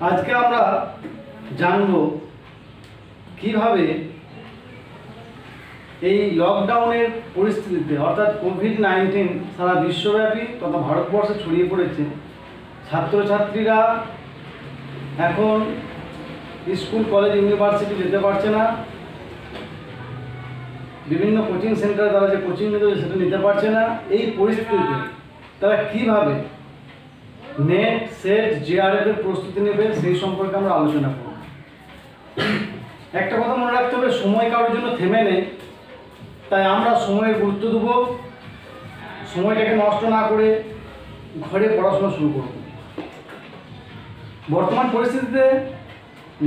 আজকে আমরা জানব কিভাবে এই লকডাউনের পরিস্থিতিতে অর্থাৎ কোভিড-19 সারা বিশ্বব্যাপী তথা ভারতবর্ষে ছড়িয়ে পড়েছে। ছাত্রছাত্রীরা এখন স্কুল কলেজ ইউনিভার্সিটি যেতে পারছে না, বিভিন্ন কোচিং সেন্টারে তারা যে কোচিং নিতে সেটা নিতে পারছে না। এই পরিস্থিতিতে তারা কিভাবে নেট, সেট, জিআরএফ এর প্রস্তুতি নেবে সেই সম্পর্কে আমরা আলোচনা করব। একটা কথা মনে রাখতে হবে, সময় কারোর জন্য থেমে নেই, তাই আমরা সময়ের গুরুত্ব দেব, সময়টাকে নষ্ট না করে ঘরে পড়াশোনা শুরু করব। বর্তমান পরিস্থিতিতে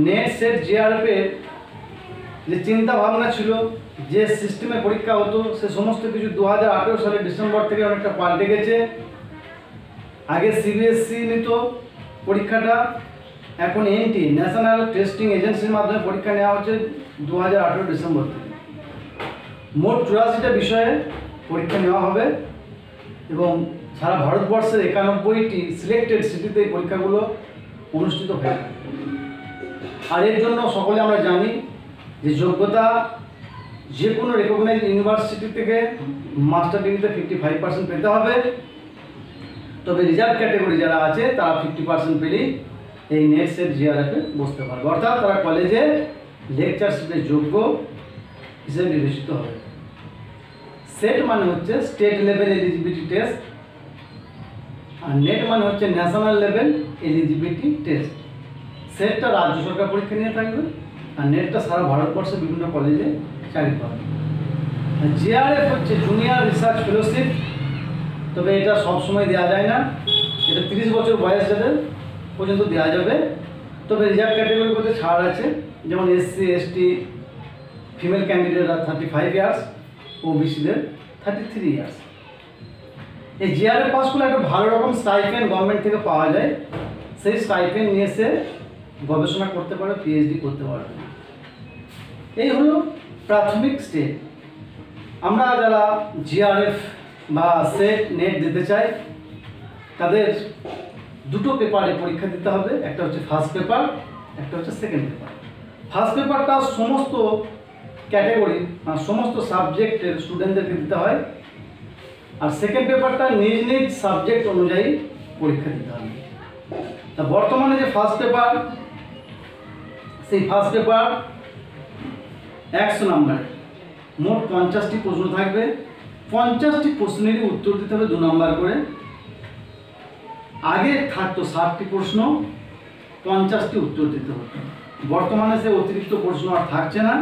নেট, সেট, জিআরএফ এর যে চিন্তা ভাবনা ছিল, যে সিস্টেমে পরীক্ষা হতো, সে সমস্ত কিছু 2018 সালের ডিসেম্বর থেকে অনেকটা পাল্টে গেছে। আগে সিবিএসসি নিত পরীক্ষাটা, এখন এনটি ন্যাশনাল টেস্টিং এজেন্সির মাধ্যমে পরীক্ষা নেওয়া হচ্ছে 2018 ডিসেম্বর থেকে। মোট 84টা বিষয়ে পরীক্ষা নেওয়া হবে এবং সারা ভারতবর্ষের 91টি সিলেক্টেড সিটিতে এই পরীক্ষাগুলো অনুষ্ঠিত হবে। আর এর জন্য সকলে আমরা জানি যে যোগ্যতা যে কোনো রেকগনাইজড ইউনিভার্সিটি থেকে মাস্টার ডিগ্রিতে 55% পেতে হবে। তবে রিজার্ভ ক্যাটাগরি যারা আছে তারা 50% পেলেই এই নেট, সেট, জিআরএফে বসতে পারবে, অর্থাৎ তারা কলেজে লেকচারশিপের যোগ্য হিসেবে বিবেচিত হবে। সেট মানে হচ্ছে স্টেট লেভেল এলিজিবিলিটি টেস্ট, আর নেট মানে হচ্ছে ন্যাশনাল লেভেল এলিজিবিলিটি টেস্ট। সেটটা রাজ্য সরকার পরীক্ষা নিয়ে থাকবে আর নেটটা সারা ভারতবর্ষে বিভিন্ন কলেজে চাকরি পাবে। আর জিআরএফ হচ্ছে জুনিয়র রিসার্চ ফেলোশিপ, তবে এটা সবসময় দেওয়া যায় না, এটা 30 বছর বয়স যাদের পর্যন্ত দেওয়া যাবে। তবে রিজার্ভ ক্যাটাগরির মধ্যে ছাড় আছে, যেমন এসসি, এসটি, ফিমেল ক্যান্ডিডেটরা 35 ইয়ার্স, ওবিসিদের 33 ইয়ার্স। এই জিআরএফ পাস করলে একটা ভালো রকম স্টাইপেন্ড গভর্নমেন্ট থেকে পাওয়া যায়, সেই স্টাইপেন্ড নিয়ে এসে গবেষণা করতে পারে, পিএইচডি করতে পারবে। এই হলো প্রাথমিক স্টেপ। আমরা যারা জিআরএফ বা সেট, নেট দিতে চাই তাদের দুটো পেপারে পরীক্ষা দিতে হবে, একটা হচ্ছে ফার্স্ট পেপার, একটা হচ্ছে সেকেন্ড পেপার। ফার্স্ট পেপারটা সমস্ত ক্যাটাগরি সমস্ত সাবজেক্টের স্টুডেন্টদেরকে দিতে হয়, আর সেকেন্ড পেপারটা নিজ নিজ সাবজেক্ট অনুযায়ী পরীক্ষা দিতে হবে। তা বর্তমানে যে ফার্স্ট পেপার, সেই ফার্স্ট পেপার 100 নম্বর, মোট 50টি প্রশ্ন থাকবে। 50টি প্রশ্নেরই উত্তর দিতে হবে 2 নম্বর করে। আগে থাকতো 60টি প্রশ্ন, 50টি উত্তর দিতে হতো। বর্তমানে সে অতিরিক্ত প্রশ্ন আর থাকছে না।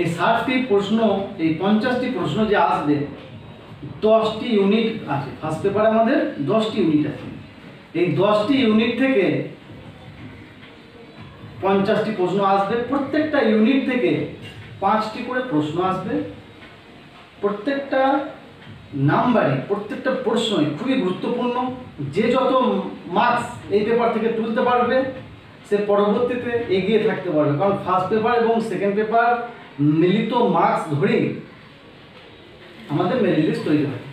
এই 60টি প্রশ্ন, এই 50টি প্রশ্ন যে আসবে, 10টি ইউনিট আছে। ফার্স্ট পেপারে আমাদের 10টি ইউনিট আছে। এই 10টি ইউনিট থেকে 50টি প্রশ্ন আসবে। প্রত্যেকটা ইউনিট থেকে 5টি করে প্রশ্ন আসবে। প্রত্যেকটা নাম্বারই, প্রত্যেকটা প্রশ্নই খুবই গুরুত্বপূর্ণ। যে যত মার্কস এই পেপার থেকে তুলতে পারবে সে পরবর্তীতে এগিয়ে থাকতে পারবে, কারণ ফার্স্ট পেপার এবং সেকেন্ড পেপার মিলিত মার্কস ধরেই আমাদের মেরিট লিস্ট তৈরি হয়।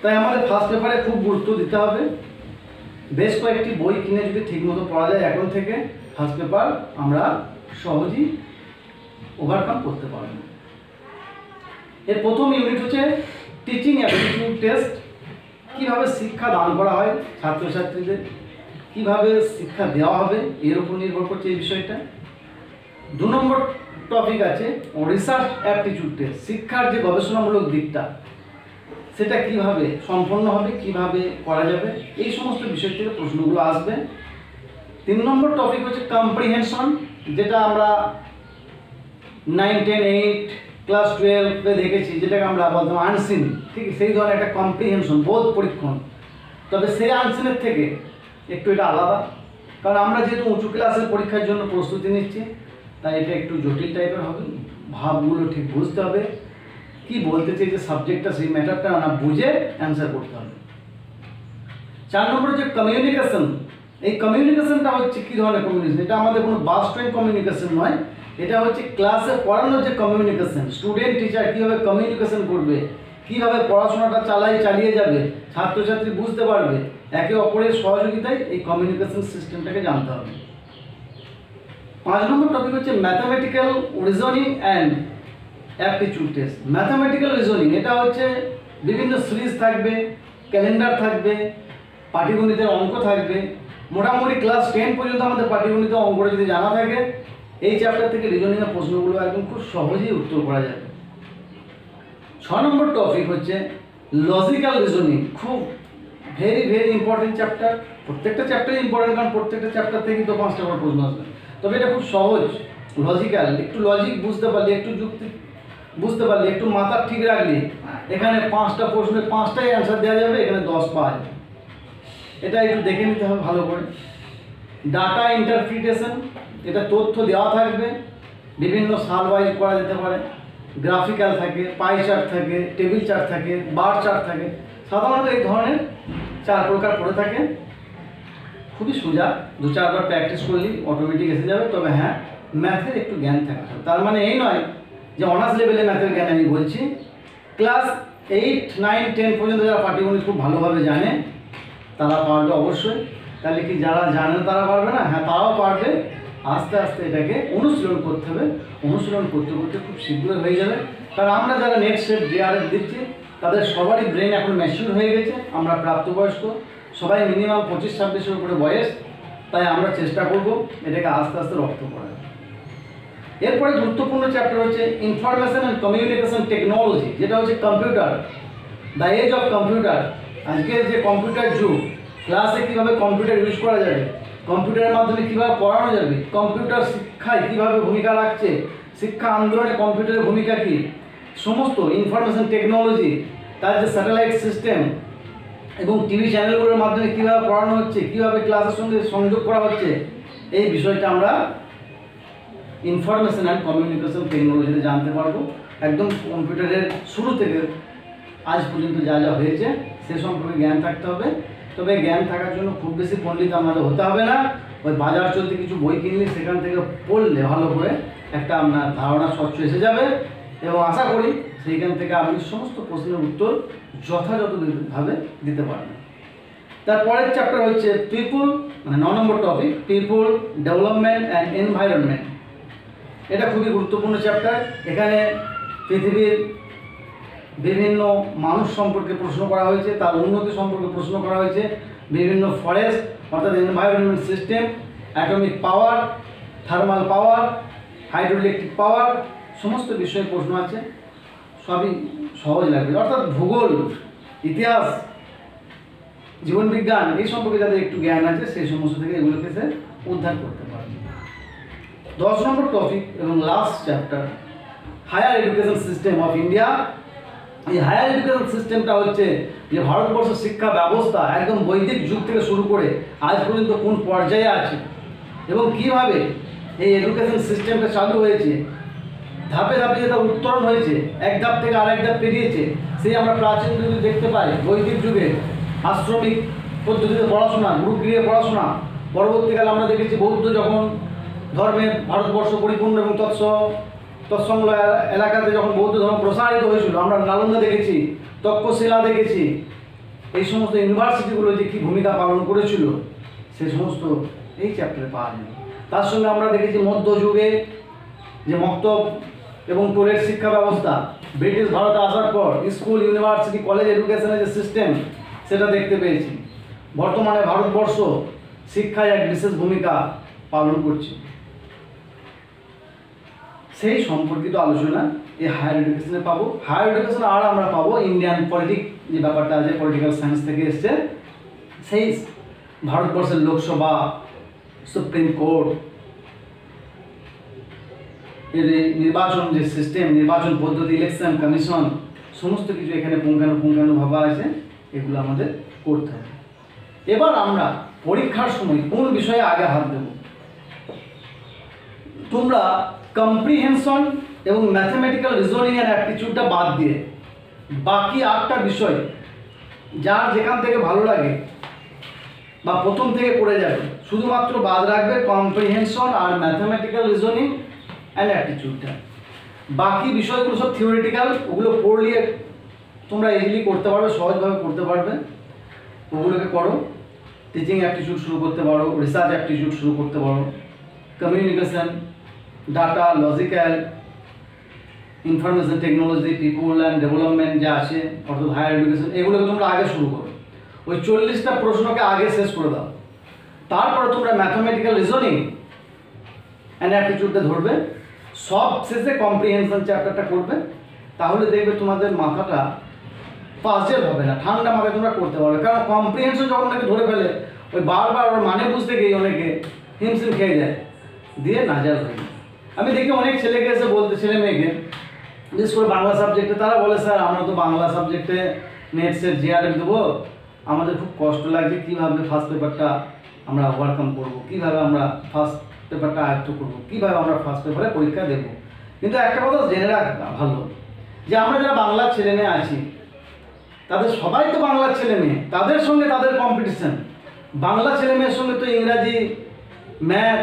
তাই আমাদের ফার্স্ট পেপারে খুব গুরুত্ব দিতে হবে। বেশ কয়েকটি বই কিনে যদি ঠিকমতো পড়া যায় এখন থেকে, ফার্স্ট পেপার আমরা সহজেই ওভারকাম করতে পারব। এর প্রথম ইউনিট হচ্ছে টিচিং অ্যাপটিটিউড টেস্ট। কীভাবে শিক্ষা দান করা হয় ছাত্রছাত্রীদের, কীভাবে শিক্ষা দেওয়া হবে, এর উপর নির্ভর করছে এই বিষয়টা। 2 নম্বর টপিক আছে রিসার্চ অ্যাপটিটিউড টেস্ট। শিক্ষার যে গবেষণামূলক দিকটা সেটা কিভাবে সম্পন্ন হবে, কিভাবে করা যাবে, এই সমস্ত বিষয় থেকে প্রশ্নগুলো আসবে। 3 নম্বর টপিক হচ্ছে কম্প্রিহেনশন, যেটা আমরা 9, 10, 8, ক্লাস 12-এ দেখেছি, যেটাকে আমরা বলতাম আনসিন। ঠিক সেই ধরনের একটা কম্প্রিহেনশন, বোধ পরীক্ষণ। তবে সেই আনসিনের থেকে একটু এটা আলাদা, কারণ আমরা যেহেতু উঁচু ক্লাসের পরীক্ষার জন্য প্রস্তুতি নিচ্ছি, তাই এটা একটু জটিল টাইপের হবে। ভাবগুলো ঠিক বুঝতে হবে, কি বলতে চাইছে সাবজেক্টটা, সেই ম্যাটারটা না বুঝে অ্যান্সার করতে হবে। 4 নম্বর হচ্ছে কমিউনিকেশন। এই কমিউনিকেশনটা হচ্ছে কী ধরনের কমিউনিকেশন? এটা আমাদের কোনো বাস ট্রেন কমিউনিকেশন নয়, এটা হচ্ছে ক্লাসে পড়ানোর যে কমিউনিকেশন। স্টুডেন্ট টিচার কীভাবে কমিউনিকেশন করবে, কীভাবে পড়াশোনাটা চালিয়ে যাবে, ছাত্রছাত্রী বুঝতে পারবে, একে অপরের সহযোগিতায় এই কমিউনিকেশন সিস্টেমটাকে জানতে হবে। 5 নম্বর টপিক হচ্ছে mathematical reasoning and aptitude test. Mathematical reasoning এটা হচ্ছে বিভিন্ন সিরিজ থাকবে, ক্যালেন্ডার থাকবে, পাটিগণিতের অঙ্ক থাকবে। মোটামুটি ক্লাস 10 পর্যন্ত আমাদের পাটিগণিতের অঙ্কটা যদি জানা থাকে, এই চ্যাপ্টার থেকে রিজনিংয়ের প্রশ্নগুলো একদম খুব সহজেই উত্তর করা যাবে। 6 নম্বর টপিক হচ্ছে লজিক্যাল রিজনিং। খুব ভেরি ভেরি ইম্পর্টেন্ট চ্যাপ্টার। প্রত্যেকটা চ্যাপ্টারই ইম্পর্টেন্ট, কারণ প্রত্যেকটা চ্যাপ্টার থেকেই তো 5টা করে প্রশ্ন আসবে। তবে এটা খুব সহজ, লজিক্যাল। একটু লজিক বুঝতে পারলে, একটু যুক্তি বুঝতে পারলে, একটু মাথা ঠিক রাখলে এখানে 5টা প্রশ্নের 5টাই অ্যান্সার দেওয়া যাবে, এখানে 10 পাওয়া যাবে। এটা একটু দেখে নিতে হবে ভালো করে। ডাটা ইন্টারপ্রিটেশন, এটা তথ্য দেওয়া থাকবে, বিভিন্ন সাল ওয়াইজ করা যেতে পারে। গ্রাফিক্যাল থাকে, পাই চার্ট থাকে, টেবিল চার্ট থাকে, বার চার্ট থাকে। সাধারণত এই ধরনের 4 প্রকার পড়ে থাকে। খুবই সোজা, 2-4 বার প্র্যাকটিস করলেই অটোমেটিক এসে যাবে। তবে হ্যাঁ, ম্যাথের একটু জ্ঞান থাকতে হবে। তার মানে এই নয় যে অনার্স লেভেলে ম্যাথের জ্ঞান আমি বলছি। ক্লাস 8, 9, 10 পর্যন্ত যারা পাটিগণিত খুব ভালোভাবে জানে তারা পারবে অবশ্যই। তাহলে কি যারা জানে তারা পারবে না? হ্যাঁ, তারাও পারবে। আস্তে আস্তে এটাকে অনুশীলন করতে হবে। অনুশীলন করতে করতে খুব শীঘ্রই হয়ে যাবে। কারণ আমরা যারা নেট সেট জেআরএফ দিচ্ছি তাদের সবারই ব্রেন এখন ম্যাচিউর হয়ে গেছে। আমরা প্রাপ্তবয়স্ক, সবাই মিনিমাম 25-26-এর উপরে বয়স। তাই আমরা চেষ্টা করব এটাকে আস্তে আস্তে রপ্ত করার। এরপরে গুরুত্বপূর্ণ চ্যাপ্টার হচ্ছে ইনফরমেশন অ্যান্ড কমিউনিকেশন টেকনোলজি, যেটা হচ্ছে computer, the age of computer. আজকের যে কম্পিউটার যুগ, ক্লাসে কীভাবে কম্পিউটার ইউজ করা যাবে, কম্পিউটারের মাধ্যমে কীভাবে পড়ানো যাবে, কম্পিউটার শিক্ষায় কীভাবে ভূমিকা রাখছে, শিক্ষা আন্দোলনে কম্পিউটারের ভূমিকা কী, সমস্ত ইনফরমেশন টেকনোলজি, তার যে স্যাটেলাইট সিস্টেম এবং টিভি চ্যানেলগুলোর মাধ্যমে কীভাবে পড়ানো হচ্ছে, কীভাবে ক্লাসের সঙ্গে সংযোগ করা হচ্ছে, এই বিষয়টা আমরা ইনফরমেশন অ্যান্ড কমিউনিকেশন টেকনোলজিতে জানতে পারবো। একদম কম্পিউটারের শুরু থেকে আজ পর্যন্ত যা যা হয়েছে সে সম্পর্কে জ্ঞান থাকতে হবে। তবে জ্ঞান থাকার জন্য খুব বেশি পণ্ডিত আমাদের হতে হবে না। ওই বাজার চলতে কিছু বই কিনলে সেখান থেকে পড়লে ভালো করে একটা আপনার ধারণা স্বচ্ছ এসে যাবে, এবং আশা করি সেইখান থেকে আপনি সমস্ত প্রশ্নের উত্তর যথাযথভাবে দিতে পারবেন। তারপরের চ্যাপ্টার হচ্ছে পিপুল, মানে 9 number topic, people development and environment. এটা খুবই গুরুত্বপূর্ণ চ্যাপ্টার। এখানে পৃথিবীর বিভিন্ন মানুষ সম্পর্কে প্রশ্ন করা হয়েছে, তার উন্নতি সম্পর্কে প্রশ্ন করা হয়েছে, বিভিন্ন ফরেস্ট অর্থাৎ environment system, atomic power, thermal power, hydroelectric power, সমস্ত বিষয়ে প্রশ্ন আছে। সবই সহজ লাগবে। অর্থাৎ ভূগোল, ইতিহাস, জীবনবিজ্ঞান এই সম্পর্কে যাদের একটু জ্ঞান আছে সেই সমস্ত থেকে এগুলোকে সে উদ্ধার করতে পারবে। 10 নম্বর টপিক এবং last chapter, higher education system of India. এই হায়ার এডুকেশন সিস্টেমটা হচ্ছে যে ভারতবর্ষের শিক্ষা ব্যবস্থা একদম বৈদিক যুগ থেকে শুরু করে আজ পর্যন্ত কোন পর্যায়ে আছে এবং কীভাবে এই এডুকেশন সিস্টেমটা চালু হয়েছে, ধাপে ধাপে যেটা উত্তরণ হয়েছে, এক ধাপ থেকে আরেক ধাপ পেরিয়েছে, সেই আমরা প্রাচীন যুগে দেখতে পাই। বৈদিক যুগে আশ্রমিক পদ্ধতিতে পড়াশোনা, গুরুগৃহে পড়াশোনা। পরবর্তীকালে আমরা দেখেছি বৌদ্ধ যখন ধর্মে ভারতবর্ষ পরিপূর্ণ এবং তৎসংলগ্ন এলাকাতে যখন বৌদ্ধ ধর্ম প্রসারিত হয়েছিল, আমরা নালন্দা দেখেছি, তক্ষশিলা দেখেছি। এই সমস্ত ইউনিভার্সিটিগুলো যে কী ভূমিকা পালন করেছিল সে সমস্ত এই চ্যাপ্টারে পাওয়া যায়। তার সঙ্গে আমরা দেখেছি মধ্যযুগে যে মক্তব এবং টোলের শিক্ষা ব্যবস্থা, ব্রিটিশ ভারতে আসার পর স্কুল, ইউনিভার্সিটি, কলেজ এডুকেশনের যে সিস্টেম সেটা দেখতে পেয়েছি। বর্তমানে ভারতবর্ষ শিক্ষায় এক বিশেষ ভূমিকা পালন করছে। সেই সম্পর্কিত আলোচনা এই হায়ার এডুকেশনে পাবো। হায়ার এডুকেশন আর আমরা পাবো ইন্ডিয়ান পলিটিক্স, যে ব্যাপারটা আছে পলিটিক্যাল সায়েন্স থেকে এসছে, সেই ভারতবর্ষের লোকসভা, সুপ্রিম কোর্ট, এর নির্বাচন যে সিস্টেম, নির্বাচন পদ্ধতি, ইলেকশন কমিশন, সমস্ত কিছু এখানে পুঙ্খানুপুঙ্খানুভাবে আছে। এগুলো আমাদের করতে হবে। এবার আমরা পরীক্ষার সময় কোন বিষয়ে আগে হাত দেব, তোমরা কম্প্রিহেনশন এবং ম্যাথমেটিক্যাল রিজনিং অ্যান্ড অ্যাপটিটিউডটা বাদ দিয়ে বাকি 8টা বিষয় যার যেখান থেকে ভালো লাগে বা প্রথম থেকে পড়ে যাবে, শুধুমাত্র বাদ রাখবে কম্প্রিহেনশন আর ম্যাথমেটিক্যাল রিজনিং অ্যান্ড অ্যাপটিটিউডটা। বাকি বিষয়গুলো সব থিওরিটিক্যাল, ওগুলো পড়লে তোমরা ইজিলি করতে পারবে, সহজভাবে করতে পারবে, ওগুলোকে করো। টিচিং অ্যাপটিটিউড শুরু করতে পারো, রিসার্চ অ্যাপটিটিউড শুরু করতে পারো, communication, data, logical, information technology, people and development যা আছে অর্থাৎ হায়ার এডুকেশন, এগুলোকে তোমরা আগে শুরু করো। ওই 40টা প্রশ্নকে আগে শেষ করে দাও, তারপরে তোমরা ম্যাথমেটিক্যাল রিজনিং অ্যান্ড অ্যাপটিটিউডটা ধরবে, সব শেষে কম্প্রিহেনশন চ্যাপ্টারটা করবে। তাহলে দেখবে তোমাদের মাথাটা পাজেল হবে না, ঠান্ডা মাথায় তোমরা করতে পারবে। কারণ কম্প্রিহেনশন যখন অনেকে ধরে ফেলে, ওই বারবার ওর মানে বুঝতে গিয়ে অনেকে হিমশিম খেয়ে যায়, দিয়ে নাজাল হয়ে যায়। আমি দেখি অনেক ছেলেকে এসে বলতে, ছেলে মেয়েকে, বিশেষ করে বাংলা সাবজেক্টে, তারা বলে স্যার আমরা তো বাংলা সাবজেক্টে নেট সেট জিআরএফ দেবো, আমাদের খুব কষ্ট লাগছে, কীভাবে ফার্স্ট পেপারটা আমরা ওভারকাম করবো, কীভাবে আমরা ফার্স্ট পেপারটা আয়ত্ত করবো, কীভাবে আমরা ফার্স্ট পেপারে পরীক্ষা দেবো। কিন্তু একটা কথা জেনে রাখা ভালো, যে আমরা যারা বাংলার ছেলে মেয়ে আছি, তাদের সবাই তো বাংলার ছেলে মেয়ে, তাদের সঙ্গে তাদের কম্পিটিশন। বাংলা ছেলে মেয়ের সঙ্গে তো ইংরাজি, ম্যাথ,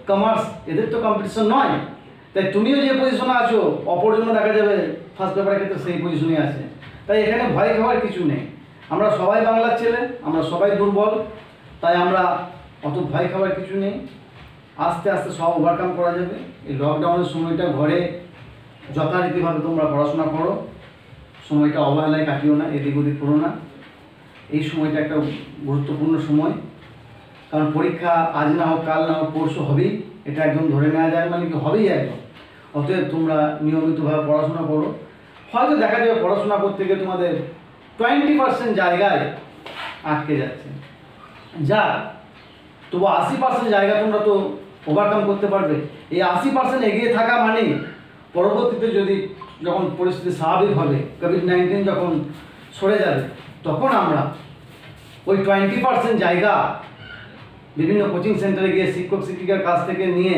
কমার্স এদের তো কম্পিটিশন নয়। তাই তুমিও যে পজিশনে আছো, অপরজনও দেখা যাবে ফার্স্ট পেপারের ক্ষেত্রে সেই পজিশনে আছে। তাই এখানে ভয় খাওয়ার কিছু নেই। আমরা সবাই বাংলার ছেলে, আমরা সবাই দুর্বল, তাই আমরা অত ভয় খাওয়ার কিছু নেই। আস্তে আস্তে সব ওভারকাম করা যাবে। এই লকডাউনের সময়টা ঘরে যথারীতিভাবে তোমরা পড়াশোনা করো, সময়টা অবহেলায় কাটিও না, এদিক ওদিক করো না। এই সময়টা একটা গুরুত্বপূর্ণ সময়, কারণ পরীক্ষা আজ না হোক, কাল না হোক, পরশু হবেই, এটা একদম ধরে নেওয়া যায়, মানে কি হবেই একদম। অতএব তোমরা নিয়মিতভাবে পড়াশোনা করো। হয়তো দেখা যাবে পড়াশোনা করতে গিয়ে তোমাদের 20% জায়গায় আটকে যাচ্ছে, যা তবু 80% জায়গা তোমরা তো ওভারকাম করতে পারবে। এই 80% এগিয়ে থাকা মানে পরবর্তীতে যখন পরিস্থিতি স্বাভাবিক হবে, কোভিড-19 যখন সরে যাবে, তখন আমরা ওই 20% জায়গা বিভিন্ন কোচিং সেন্টারে গিয়ে শিক্ষক শিক্ষিকার কাছ থেকে নিয়ে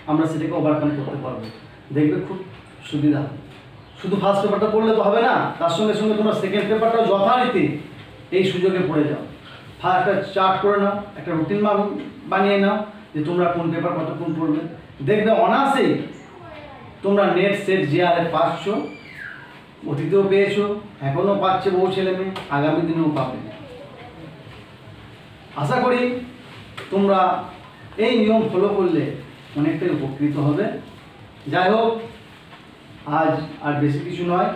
আমরা সেটাকে ওভারকাম করতে পারবো। দেখবে খুব সুবিধা হবে। শুধু ফার্স্ট পেপারটা পড়লে তো হবে না, তার সঙ্গে সঙ্গে তোমরা সেকেন্ড পেপারটাও যথারীতি এই সুযোগে পড়ে যাও। একটা চার্ট করে নাও, একটা রুটিন বানিয়ে নাও যে তোমরা কোন পেপার কতক্ষণ পড়বে। দেখবে অনায়াসেই তোমরা নেট সেট জিআরএফ পাচ্ছ, অতীতেও পেয়েছো, এখনও পাচ্ছে বহু ছেলে মেয়ে, আগামী দিনেও পাবে। আশা করি তোমরা এই নিয়ম ফলো করলে অনেকটাই উপকৃত হবে। যাই হোক, আজ আর বেশি কিছু নয়,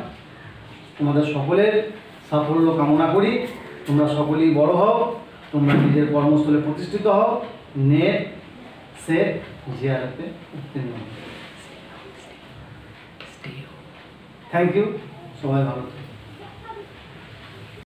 তোমাদের সকলের সাফল্য কামনা করি। তোমরা সকলেই বড় হও, তোমরা নিজের কর্মস্থলে প্রতিষ্ঠিত হও, নেট সেট জিআরএফে উত্তীর্ণ হও। থ্যাংক ইউ, সবাই ভালো থাকো।